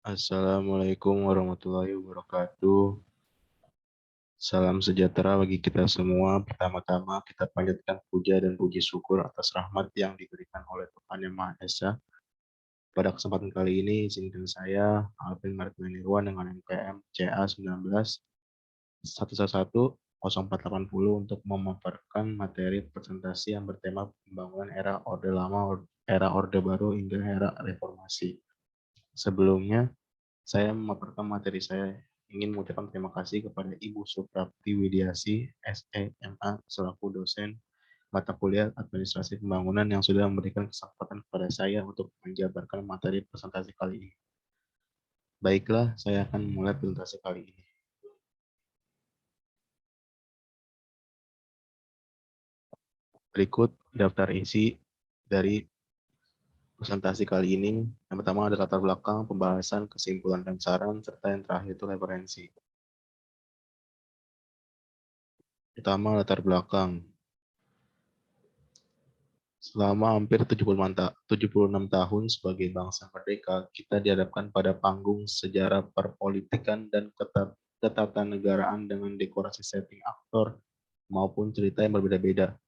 Assalamualaikum warahmatullahi wabarakatuh. Salam sejahtera bagi kita semua. Pertama-tama kita panjatkan puja dan puji syukur atas rahmat yang diberikan oleh Tuhan Yang Maha Esa. Pada kesempatan kali ini, izinkan saya, Alvin Martinirwan dengan NPM CA 19 111 0480 untuk memaparkan materi presentasi yang bertema pembangunan era Orde Lama, era Orde Baru, hingga era Reformasi. Sebelumnya, saya memaparkan materi saya ingin mengucapkan terima kasih kepada Ibu Suprapti Widiasi, SEMA, selaku dosen mata kuliah Administrasi Pembangunan yang sudah memberikan kesempatan kepada saya untuk menjabarkan materi presentasi kali ini. Baiklah, saya akan memulai presentasi kali ini. Berikut daftar isi dari presentasi kali ini. Yang pertama ada latar belakang, pembahasan, kesimpulan, dan saran, serta yang terakhir itu referensi. Pertama, latar belakang. Selama hampir 76 tahun sebagai bangsa merdeka, kita dihadapkan pada panggung sejarah perpolitikan dan ketatanegaraan dengan dekorasi setting aktor maupun cerita yang berbeda-beda.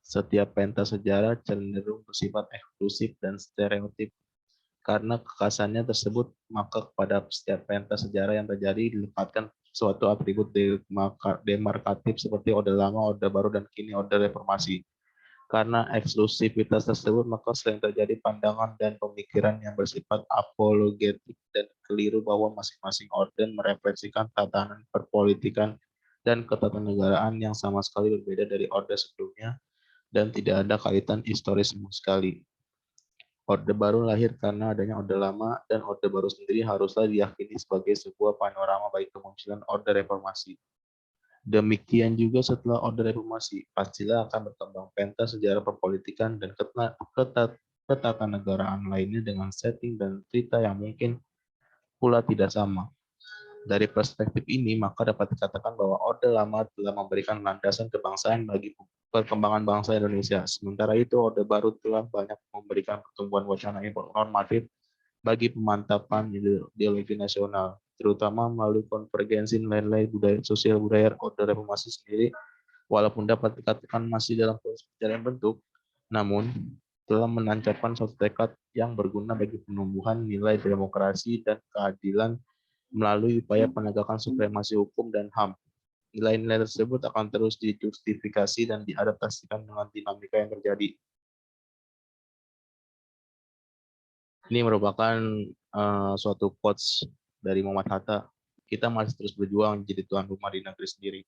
Setiap pentas sejarah cenderung bersifat eksklusif dan stereotip. Karena kekasannya tersebut, maka kepada setiap pentas sejarah yang terjadi dilekatkan suatu atribut demarkatif seperti Orde Lama, Orde Baru, dan kini Orde Reformasi. Karena eksklusivitas tersebut, maka sering terjadi pandangan dan pemikiran yang bersifat apologetik dan keliru bahwa masing-masing orden merefleksikan tatanan perpolitikan dan ketatanegaraan yang sama sekali berbeda dari orde sebelumnya dan tidak ada kaitan historis sama sekali. Orde Baru lahir karena adanya Orde Lama, dan Orde Baru sendiri haruslah diyakini sebagai sebuah panorama bagi kemunculan Orde Reformasi. Demikian juga setelah Orde Reformasi, pastilah akan berkembang pentas sejarah perpolitikan dan ketatanegaraan lainnya dengan setting dan cerita yang mungkin pula tidak sama. Dari perspektif ini, maka dapat dikatakan bahwa Orde Lama telah memberikan landasan kebangsaan bagi perkembangan bangsa Indonesia. Sementara itu, Orde Baru telah banyak memberikan pertumbuhan wacana normatif bagi pemantapan ideologi nasional, terutama melalui konvergensi nilai-nilai budaya sosial budaya Orde Reformasi sendiri, walaupun dapat dikatakan masih dalam proses pencarian bentuk, namun telah menancapkan suatu tekad yang berguna bagi penumbuhan nilai demokrasi dan keadilan melalui upaya penegakan supremasi hukum dan HAM. Nilai-nilai tersebut akan terus dijustifikasi dan diadaptasikan dengan dinamika yang terjadi. Ini merupakan suatu quotes dari Muhammad Hatta. Kita masih terus berjuang menjadi tuan rumah di negeri sendiri.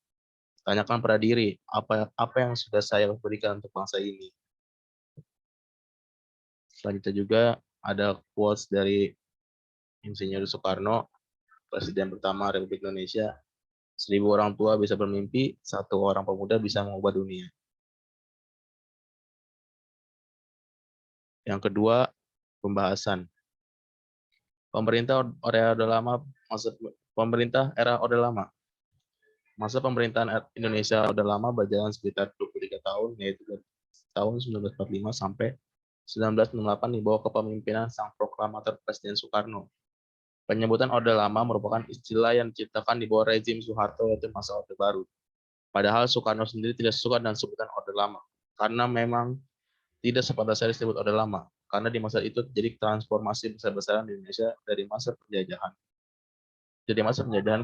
Tanyakan pada diri, apa yang sudah saya berikan untuk bangsa ini. Selanjutnya juga ada quotes dari Insinyur Soekarno, Presiden pertama Republik Indonesia. 1000 orang tua bisa bermimpi, 1 orang pemuda bisa mengubah dunia. Yang kedua, pembahasan. Pemerintah Orde Lama, pemerintah era Orde Lama. Masa pemerintahan Indonesia Orde Lama berjalan sekitar 23 tahun, yaitu dari tahun 1945 sampai 1968 di bawah kepemimpinan Sang Proklamator Presiden Soekarno. Penyebutan Orde Lama merupakan istilah yang diciptakan di bawah rezim Soeharto, yaitu masa Orde Baru. Padahal Soekarno sendiri tidak suka dengan sebutan Orde Lama, karena memang tidak sepantasnya disebut Orde Lama, karena di masa itu terjadi transformasi besar-besaran di Indonesia dari masa penjajahan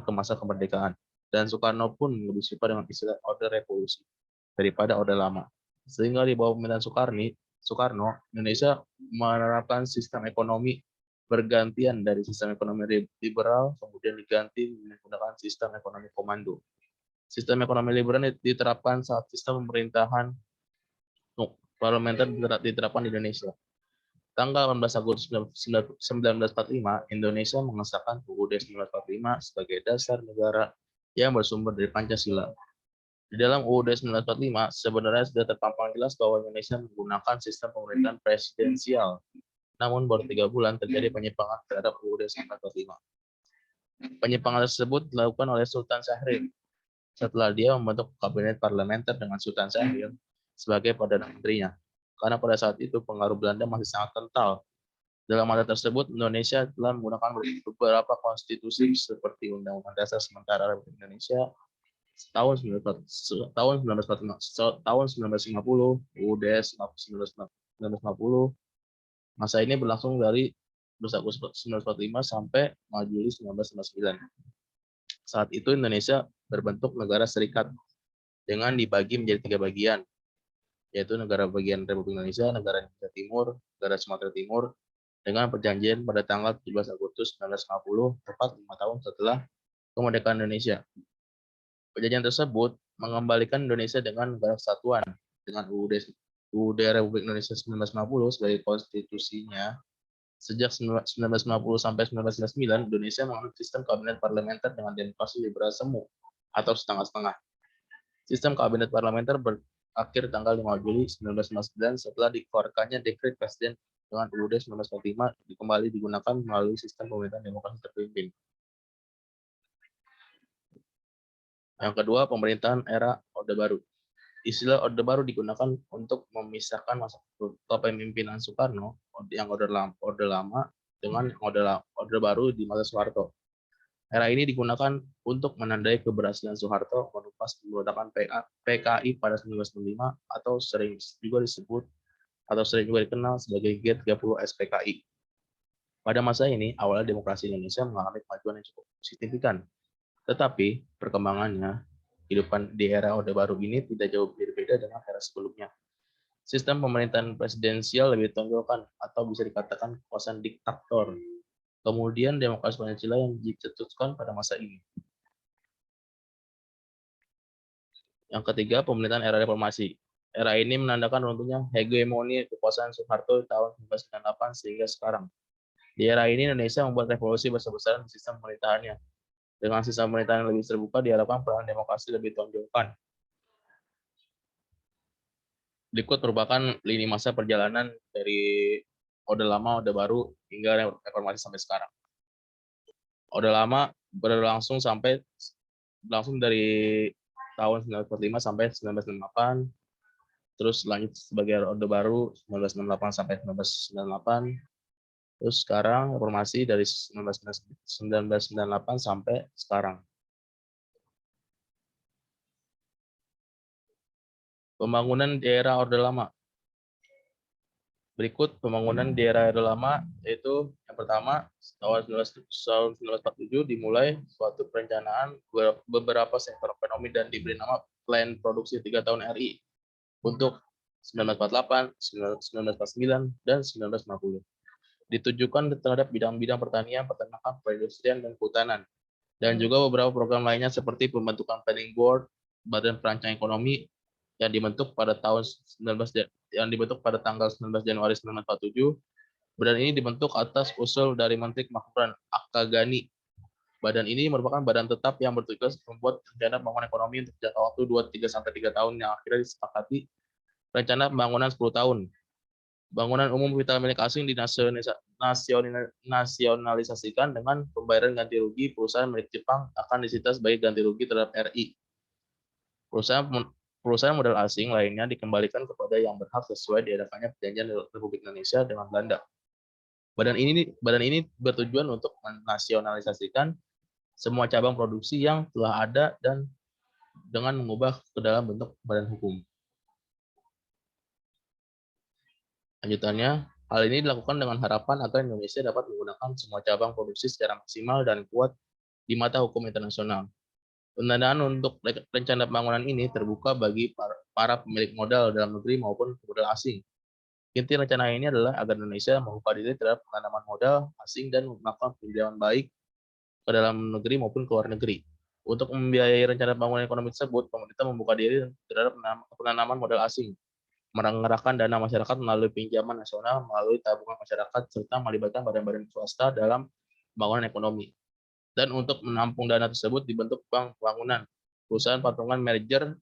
ke masa kemerdekaan. Dan Soekarno pun lebih suka dengan istilah Orde Revolusi daripada Orde Lama. Sehingga di bawah pemerintahan Soekarno, Indonesia menerapkan sistem ekonomi bergantian dari sistem ekonomi liberal, kemudian diganti menggunakan sistem ekonomi komando. Sistem ekonomi liberal diterapkan saat sistem pemerintahan parlementer diterapkan di Indonesia. Tanggal 18 Agustus 1945, Indonesia mengesahkan UUD 1945 sebagai dasar negara yang bersumber dari Pancasila. Di dalam UUD 1945, sebenarnya sudah terpampang jelas bahwa Indonesia menggunakan sistem pemerintahan presidensial. Namun baru 3 bulan terjadi penyimpangan terhadap UUD 1945. Penyimpangan tersebut dilakukan oleh Sultan Syahrir setelah dia membentuk kabinet parlementer dengan Sultan Syahrir sebagai Perdana Menterinya. Karena pada saat itu pengaruh Belanda masih sangat kental Dalam masa tersebut, Indonesia telah menggunakan beberapa konstitusi seperti Undang-Undang Dasar Sementara Republik Indonesia tahun 1950, UUD 1950. Masa ini berlangsung dari 1 Agustus 1945 sampai 5 Juli 1959. Saat itu Indonesia berbentuk negara serikat dengan dibagi menjadi 3 bagian, yaitu negara bagian Republik Indonesia, negara Indonesia Timur, negara Sumatera Timur, dengan perjanjian pada tanggal 17 Agustus 1950, tepat 5 tahun setelah kemerdekaan Indonesia. Perjanjian tersebut mengembalikan Indonesia dengan negara kesatuan dengan UUD Republik Indonesia 1950 sebagai konstitusinya. Sejak 1950 sampai 1999, Indonesia menganut sistem kabinet parlementer dengan demokrasi liberal semu atau setengah-setengah. Sistem kabinet parlementer berakhir tanggal 5 Juli 1999 setelah dikeluarkannya dekret presiden dengan UUD 1945 kembali digunakan melalui sistem pemerintahan demokrasi terpimpin. Yang kedua, pemerintahan era Orde Baru. Istilah Orde Baru digunakan untuk memisahkan masa kepemimpinan Soekarno yang Orde Lama dengan Orde Baru di masa Soeharto. Era ini digunakan untuk menandai keberhasilan Soeharto menumpas pemberontakan PKI pada 1995 atau sering juga dikenal sebagai G30 SPKI. Pada masa ini, awalnya demokrasi Indonesia mengalami kemajuan yang cukup signifikan. Tetapi perkembangannya kehidupan di era Orde Baru ini tidak jauh berbeda dengan era sebelumnya. Sistem pemerintahan presidensial lebih ditonjolkan atau bisa dikatakan kekuasaan diktator. Kemudian demokrasi Pancasila yang dicetuskan pada masa ini. Yang ketiga, pemerintahan era reformasi. Era ini menandakan runtuhnya hegemoni kekuasaan Soeharto tahun 1998 sehingga sekarang. Di era ini Indonesia membuat revolusi besar-besaran di sistem pemerintahannya. Dengan sistem pemerintahan yang lebih terbuka, diharapkan peran demokrasi lebih ditonjolkan. Berikut merupakan lini masa perjalanan dari Orde Lama, Orde Baru, hingga reformasi sampai sekarang. Orde Lama berlangsung dari tahun 1945 sampai 1998, terus lanjut sebagai Orde Baru 1968 sampai 1998, terus sekarang reformasi dari 1998 sampai sekarang. Pembangunan di era Orde Lama. Berikut pembangunan di era Orde Lama, yaitu yang pertama, tahun 1947 dimulai suatu perencanaan beberapa sektor ekonomi dan diberi nama Plan Produksi 3 Tahun RI untuk 1948, 1949, dan 1950. Ditujukan terhadap bidang-bidang pertanian, peternakan, perindustrian, dan kehutanan. Dan juga beberapa program lainnya seperti pembentukan Planning Board, Badan Perancang Ekonomi, yang dibentuk pada tanggal 19 Januari 1947. Badan ini dibentuk atas usul dari Menteri Kemakmuran Akagani. Badan ini merupakan badan tetap yang bertugas membuat rencana pembangunan ekonomi untuk jangka waktu 2-3 tahun yang akhirnya disepakati rencana pembangunan 10 tahun. Bangunan umum vital milik asing dinasionalisasikan dengan pembayaran ganti rugi perusahaan milik Jepang akan disita sebagai ganti rugi terhadap RI. Perusahaan modal asing lainnya dikembalikan kepada yang berhak sesuai diadakannya perjanjian Republik Indonesia dengan Belanda. Badan ini bertujuan untuk menasionalisasikan semua cabang produksi yang telah ada dan dengan mengubah ke dalam bentuk badan hukum. Lanjutannya, hal ini dilakukan dengan harapan agar Indonesia dapat menggunakan semua cabang produksi secara maksimal dan kuat di mata hukum internasional. Pendanaan untuk rencana pembangunan ini terbuka bagi para pemilik modal dalam negeri maupun modal asing. Inti rencana ini adalah agar Indonesia membuka diri terhadap penanaman modal asing dan melakukan pinjaman baik ke dalam negeri maupun ke luar negeri. Untuk membiayai rencana pembangunan ekonomi tersebut, pemerintah membuka diri terhadap penanaman modal asing, mengerahkan dana masyarakat melalui pinjaman nasional, melalui tabungan masyarakat, serta melibatkan badan-badan swasta dalam pembangunan ekonomi. Dan untuk menampung dana tersebut dibentuk bank pembangunan. Perusahaan patungan merger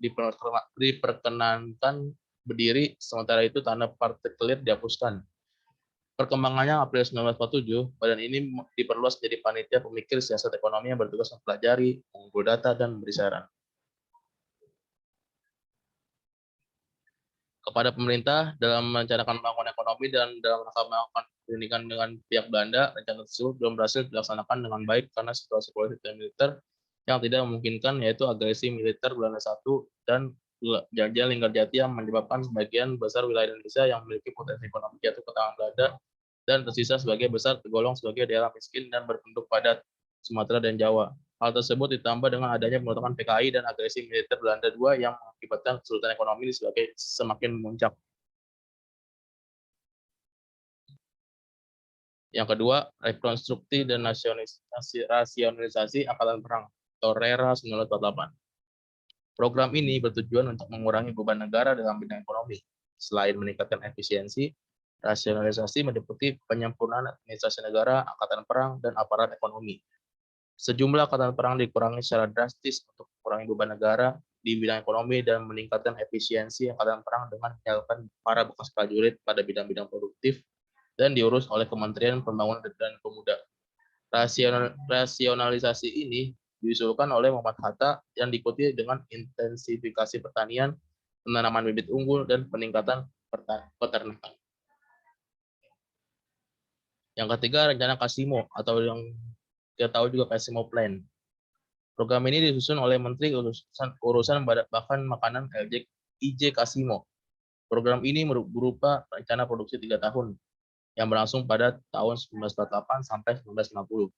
diperkenankan berdiri, sementara itu tanda partikelir dihapuskan. Perkembangannya April 1947, badan ini diperluas menjadi panitia pemikir siasat ekonomi yang bertugas mempelajari, mengumpul data, dan memberi saran. kepada pemerintah dalam merencanakan pembangunan ekonomi dan dalam rangka melakukan perundingan dengan pihak Belanda, rencana tersebut belum berhasil dilaksanakan dengan baik karena situasi politik dan militer yang tidak memungkinkan, yaitu agresi militer Belanda satu dan Jajah Linggarjati yang menyebabkan sebagian besar wilayah Indonesia yang memiliki potensi ekonomi jatuh ke tangan Belanda dan tersisa sebagai besar tergolong sebagai daerah miskin dan berpenduduk padat Sumatera dan Jawa. Hal tersebut ditambah dengan adanya pembentukan PKI dan agresi militer Belanda II yang mengakibatkan kesulitan ekonomi sebagai semakin memuncak. Yang kedua, rekonstruksi dan rasionalisasi Angkatan Perang atau RERA 1948. Program ini bertujuan untuk mengurangi beban negara dalam bidang ekonomi. Selain meningkatkan efisiensi, rasionalisasi meliputi penyempurnaan administrasi negara, angkatan perang, dan aparat ekonomi. Sejumlah angkatan perang dikurangi secara drastis untuk mengurangi beban negara di bidang ekonomi dan meningkatkan efisiensi angkatan perang dengan menyalurkan para bekas prajurit pada bidang-bidang produktif dan diurus oleh Kementerian Pembangunan dan Pemuda. Rasionalisasi ini diusulkan oleh Muhammad Hatta yang diikuti dengan intensifikasi pertanian, penanaman bibit unggul, dan peningkatan peternakan. Yang ketiga, rencana Kasimo atau yang kita tahu juga Kasimo Plan. Program ini disusun oleh Menteri Urusan Bahan Makanan IJ Kasimo. Program ini berupa rencana produksi 3 tahun yang berlangsung pada tahun 1948 sampai 1950.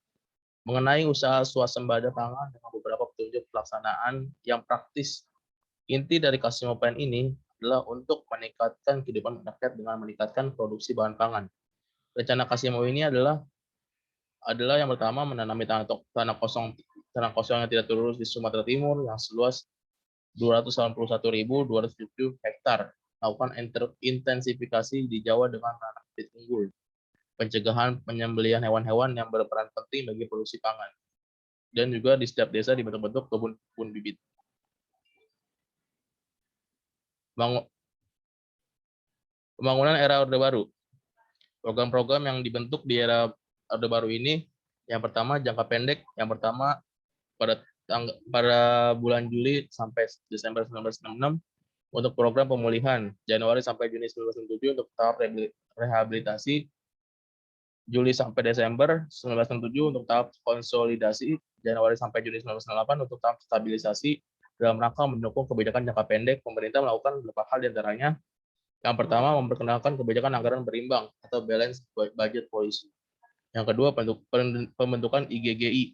Mengenai usaha swasembada pangan dengan beberapa petunjuk pelaksanaan yang praktis. Inti dari Kasimo Plan ini adalah untuk meningkatkan kehidupan rakyat dengan meningkatkan produksi bahan pangan. Rencana Kasimo ini adalah yang pertama menanami tanah kosong yang tidak terurus di Sumatera Timur yang seluas 281.207 hektar. Lakukan intensifikasi di Jawa dengan tanam bibit unggul. Pencegahan penyembelihan hewan-hewan yang berperan penting bagi produksi pangan. Dan juga di setiap desa dibentuk-bentuk kebun bibit. Pembangunan era Orde Baru. Program-program yang dibentuk di era Orde Baru ini, yang pertama jangka pendek, yang pertama pada bulan Juli sampai Desember 1966 untuk program pemulihan, Januari sampai Juni 1967 untuk tahap rehabilitasi, Juli sampai Desember 1967 untuk tahap konsolidasi, Januari sampai Juni 1998 untuk tahap stabilisasi. Dalam rangka mendukung kebijakan jangka pendek, pemerintah melakukan beberapa hal diantaranya. Yang pertama, memperkenalkan kebijakan anggaran berimbang atau balance budget policy. Yang kedua, pembentukan IGGI.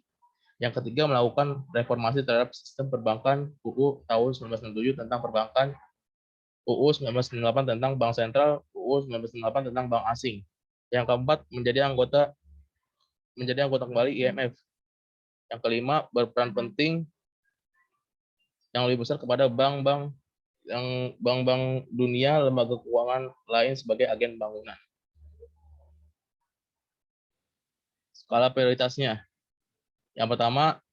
Yang ketiga, melakukan reformasi terhadap sistem perbankan UU tahun 1997 tentang perbankan, UU 1998 tentang Bank Sentral, UU 1998 tentang Bank Asing. Yang keempat, menjadi anggota kembali IMF. Yang kelima, berperan penting yang lebih besar kepada bank-bank dunia, lembaga keuangan lain sebagai agen bangunan. Skala prioritasnya. Yang pertama,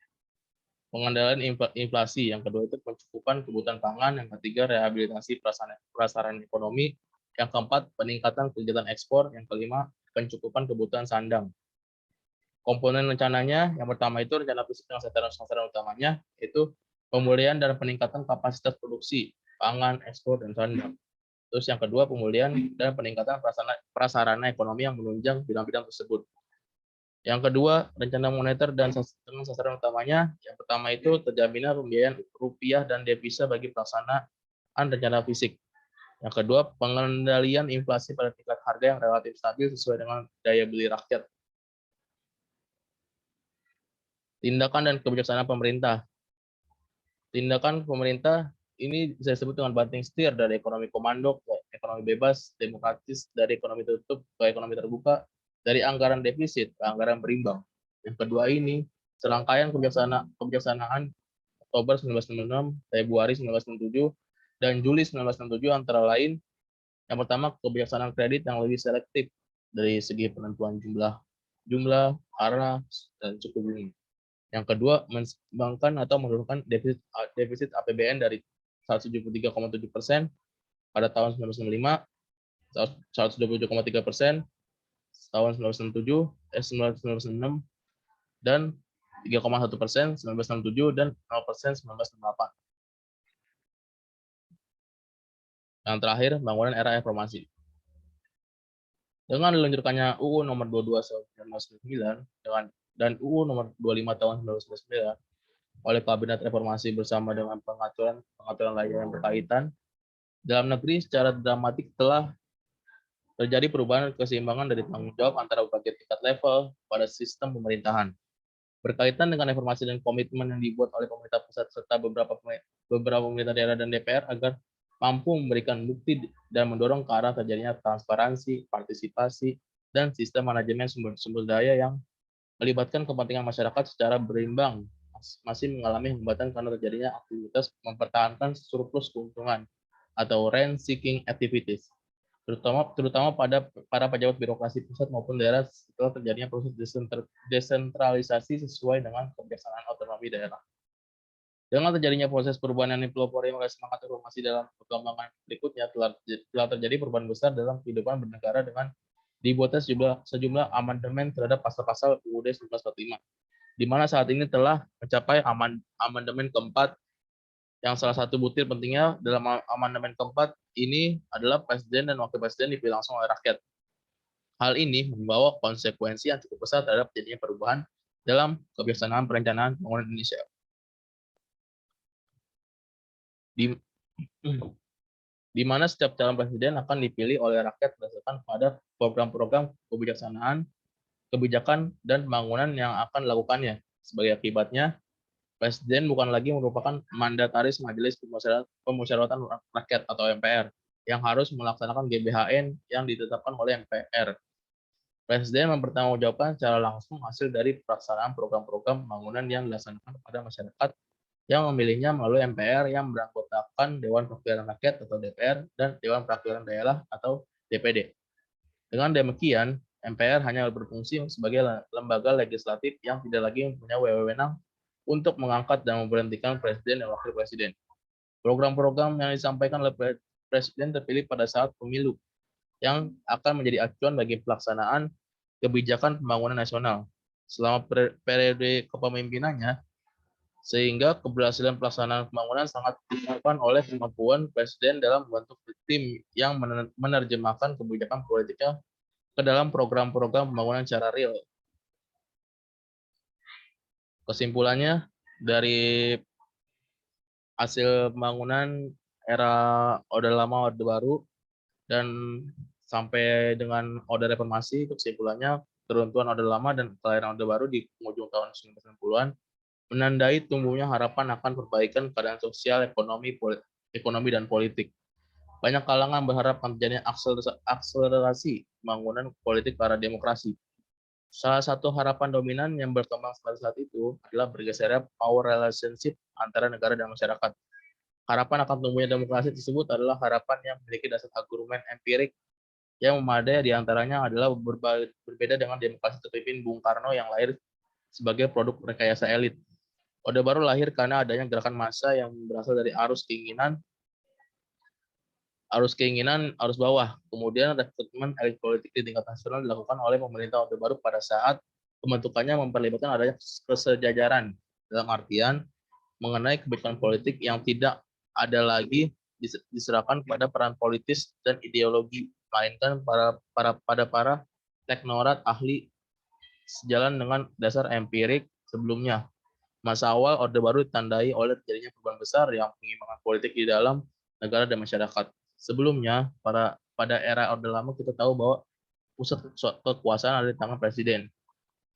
pengendalian inflasi. Yang kedua itu pencukupan kebutuhan pangan. Yang ketiga, rehabilitasi prasarana ekonomi. Yang keempat, peningkatan kegiatan ekspor. Yang kelima, pencukupan kebutuhan sandang. Komponen rencananya, yang pertama itu rencana fisik dan sasaran utamanya, itu pemulihan dan peningkatan kapasitas produksi, pangan, ekspor, dan sandang. Terus yang kedua, pemulihan dan peningkatan prasarana ekonomi yang menunjang bidang-bidang tersebut. Yang kedua, rencana moneter dan sasaran utamanya. Yang pertama itu terjaminnya pembiayaan rupiah dan devisa bagi pelaksanaan rencana fisik. Yang kedua, pengendalian inflasi pada tingkat harga yang relatif stabil sesuai dengan daya beli rakyat. Tindakan dan kebijaksanaan pemerintah. Tindakan pemerintah ini bisa disebut dengan banting setir dari ekonomi komando ke ekonomi bebas, demokratis, dari ekonomi tertutup ke ekonomi terbuka, dari anggaran defisit ke anggaran berimbang. Yang kedua ini, serangkaian kebijaksanaan Oktober 1996, Februari 1997, dan Juli 1997 antara lain, yang pertama kebijaksanaan kredit yang lebih selektif dari segi penentuan jumlah, arah, dan suku bunga. Yang kedua, mengembangkan atau menurunkan defisit APBN dari 173,7% pada tahun 1995, 127,3% tahun 1996, dan 3,1% 1997 dan 0% 1998. Yang terakhir, bangunan era reformasi. Dengan diluncurkannya UU nomor 22 tahun 1999 dan UU nomor 25 tahun 1999 oleh Kabinet Reformasi bersama dengan pengaturan lainnya yang berkaitan, dalam negeri secara dramatik telah terjadi perubahan keseimbangan dari tanggung jawab antara berbagai tingkat level pada sistem pemerintahan. Berkaitan dengan reformasi dan komitmen yang dibuat oleh pemerintah pusat serta beberapa pemerintah daerah dan DPR agar mampu memberikan bukti dan mendorong ke arah terjadinya transparansi, partisipasi, dan sistem manajemen sumber daya yang melibatkan kepentingan masyarakat secara berimbang masih mengalami hambatan karena terjadinya aktivitas mempertahankan surplus keuntungan atau rent seeking activities, terutama pada para pejabat birokrasi pusat maupun daerah setelah terjadinya proses desentralisasi sesuai dengan kebijaksanaan otonomi daerah. Dengan terjadinya proses perubahan yang dipelopori oleh semangat reformasi dalam perkembangan berikutnya, telah terjadi perubahan besar dalam kehidupan bernegara dengan dibuatnya sejumlah amandemen terhadap pasal-pasal UUD 1945, di mana saat ini telah mencapai amandemen keempat, yang salah satu butir pentingnya dalam amandemen keempat ini adalah presiden dan wakil presiden dipilih langsung oleh rakyat. Hal ini membawa konsekuensi yang cukup besar terhadap terjadinya perubahan dalam kebijaksanaan perencanaan pembangunan Indonesia. Di, di mana setiap calon presiden akan dipilih oleh rakyat berdasarkan pada program-program kebijakan, dan pembangunan yang akan dilakukannya. Sebagai akibatnya, presiden bukan lagi merupakan mandataris Majelis Pemusyawaratan Rakyat atau MPR yang harus melaksanakan GBHN yang ditetapkan oleh MPR. Presiden mempertanggungjawabkan secara langsung hasil dari pelaksanaan program-program pembangunan yang dilaksanakan kepada masyarakat yang memilihnya melalui MPR yang beranggotakan Dewan Perwakilan Rakyat atau DPR dan Dewan Perwakilan Daerah atau DPD. Dengan demikian, MPR hanya berfungsi sebagai lembaga legislatif yang tidak lagi mempunyai wewenang untuk mengangkat dan memberhentikan presiden dan wakil presiden. Program-program yang disampaikan oleh presiden terpilih pada saat pemilu yang akan menjadi acuan bagi pelaksanaan kebijakan pembangunan nasional selama periode kepemimpinannya, sehingga keberhasilan pelaksanaan pembangunan sangat ditentukan oleh kemampuan presiden dalam membentuk tim yang menerjemahkan kebijakan politiknya ke dalam program-program pembangunan secara real. Kesimpulannya, dari hasil pembangunan era Orde Lama, Orde Baru, dan sampai dengan Orde Reformasi, kesimpulannya keruntuhan Orde Lama dan kelahiran Orde Baru di penghujung tahun 1990-an menandai tumbuhnya harapan akan perbaikan keadaan sosial, ekonomi dan politik. Banyak kalangan berharap terjadinya akselerasi pembangunan politik ke arah demokrasi. Salah satu harapan dominan yang berkembang pada saat itu adalah bergesernya power relationship antara negara dan masyarakat. Harapan akan tumbuhnya demokrasi tersebut adalah harapan yang memiliki dasar argumen empirik yang memadai, diantaranya adalah berbeda dengan demokrasi terpimpin Bung Karno yang lahir sebagai produk rekayasa elit. Orde Baru lahir karena adanya gerakan massa yang berasal dari arus bawah. Kemudian rekrutmen elit politik di tingkat nasional dilakukan oleh pemerintah Orde Baru pada saat pembentukannya memperlibatkan adanya kesejajaran, dalam artian mengenai kebijakan politik yang tidak ada lagi diserahkan pada peran politis dan ideologi, melainkan pada para teknokrat ahli sejalan dengan dasar empirik sebelumnya. Masa awal Orde Baru ditandai oleh terjadinya perubahan besar yang pengimbang politik di dalam negara dan masyarakat. Sebelumnya, pada era Orde Lama kita tahu bahwa pusat kekuasaan ada di tangan presiden,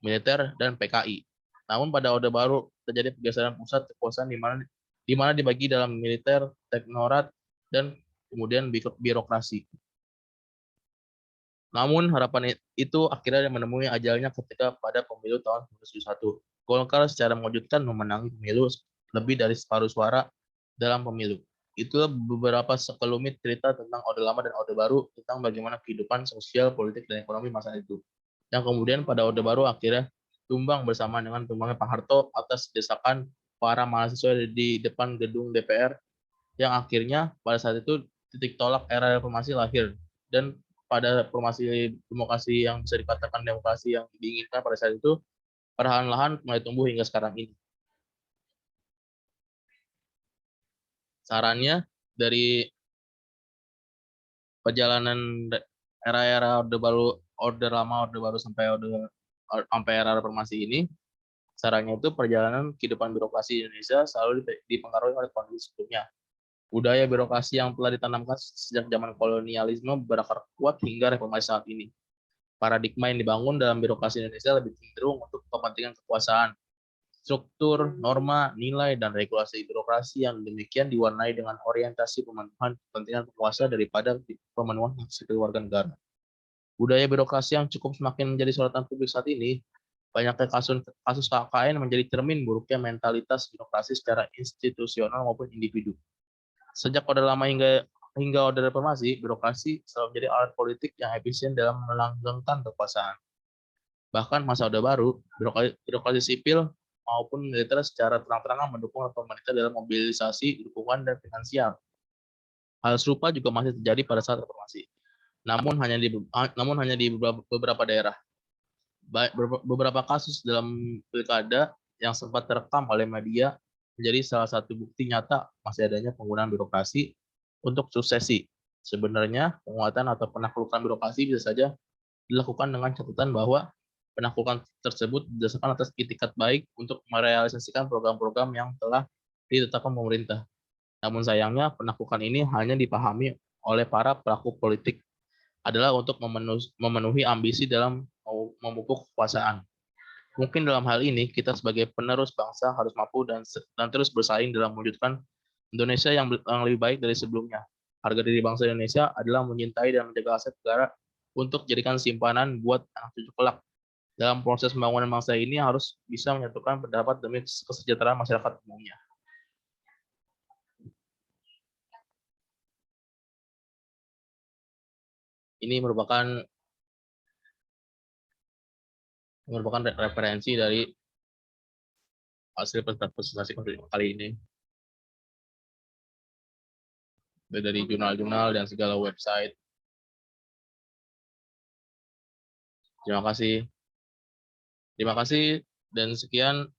militer, dan PKI. Namun pada Orde Baru terjadi pergeseran pusat kekuasaan di mana dibagi dalam militer, teknokrat, dan kemudian birokrasi. Namun harapan itu akhirnya menemui ajalnya ketika pada pemilu tahun 1971. Golkar secara mengejutkan memenangi pemilu lebih dari separuh suara dalam pemilu. Itulah beberapa sekelumit cerita tentang Orde Lama dan Orde Baru, tentang bagaimana kehidupan sosial, politik, dan ekonomi masa itu. Yang kemudian pada Orde Baru akhirnya tumbang bersama dengan tumbangnya Pak Harto atas desakan para mahasiswa di depan gedung DPR, yang akhirnya pada saat itu titik tolak era reformasi lahir. Dan pada formasi demokrasi yang bisa dikatakan demokrasi yang diinginkan pada saat itu, perlahan-lahan mulai tumbuh hingga sekarang ini. Sarannya dari perjalanan era-era Orde Baru, Orde Lama, Orde Baru sampai era reformasi ini, caranya itu perjalanan kehidupan birokrasi Indonesia selalu dipengaruhi oleh kondisi sebelumnya. Budaya birokrasi yang telah ditanamkan sejak zaman kolonialisme berakar kuat hingga reformasi saat ini. Paradigma yang dibangun dalam birokrasi Indonesia lebih cenderung untuk kepentingan kekuasaan. Struktur, norma, nilai, dan regulasi birokrasi yang demikian diwarnai dengan orientasi pemenuhan kepentingan penguasa daripada pemenuhan hak sipil warga negara. Budaya birokrasi yang cukup semakin menjadi sorotan publik saat ini, banyaknya kasus KKN menjadi cermin buruknya mentalitas birokrasi secara institusional maupun individu. Sejak Orde Lama hingga Orde Reformasi, birokrasi selalu menjadi alat politik yang efisien dalam melanggengkan kekuasaan. Bahkan masa Orde Baru, birokrasi sipil maupun militer secara terang-terangan mendukung pemerintah dalam mobilisasi dukungan dan finansial. Hal serupa juga masih terjadi pada saat reformasi, namun hanya di beberapa daerah. Beberapa kasus dalam pilkada yang sempat terekam oleh media menjadi salah satu bukti nyata masih adanya penggunaan birokrasi untuk suksesi. Sebenarnya penguatan atau penaklukan birokrasi bisa saja dilakukan dengan catatan bahwa penaklukan tersebut didasarkan atas itikat baik untuk merealisasikan program-program yang telah ditetapkan pemerintah. Namun sayangnya penaklukan ini hanya dipahami oleh para pelaku politik adalah untuk memenuhi ambisi dalam memupuk kekuasaan. Mungkin dalam hal ini kita sebagai penerus bangsa harus mampu dan terus bersaing dalam mewujudkan Indonesia yang lebih baik dari sebelumnya. Harga diri bangsa Indonesia adalah menyintai dan menjaga aset negara untuk jadikan simpanan buat anak cucu kelak. Dalam proses pembangunan bangsa ini harus bisa menyatukan pendapat demi kesejahteraan masyarakat umumnya. Ini merupakan referensi dari hasil presentasi kali ini dari jurnal-jurnal dan segala website. Terima kasih dan sekian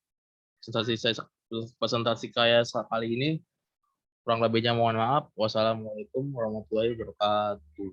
presentasi saya kali ini. Kurang lebihnya mohon maaf. Wassalamualaikum warahmatullahi wabarakatuh.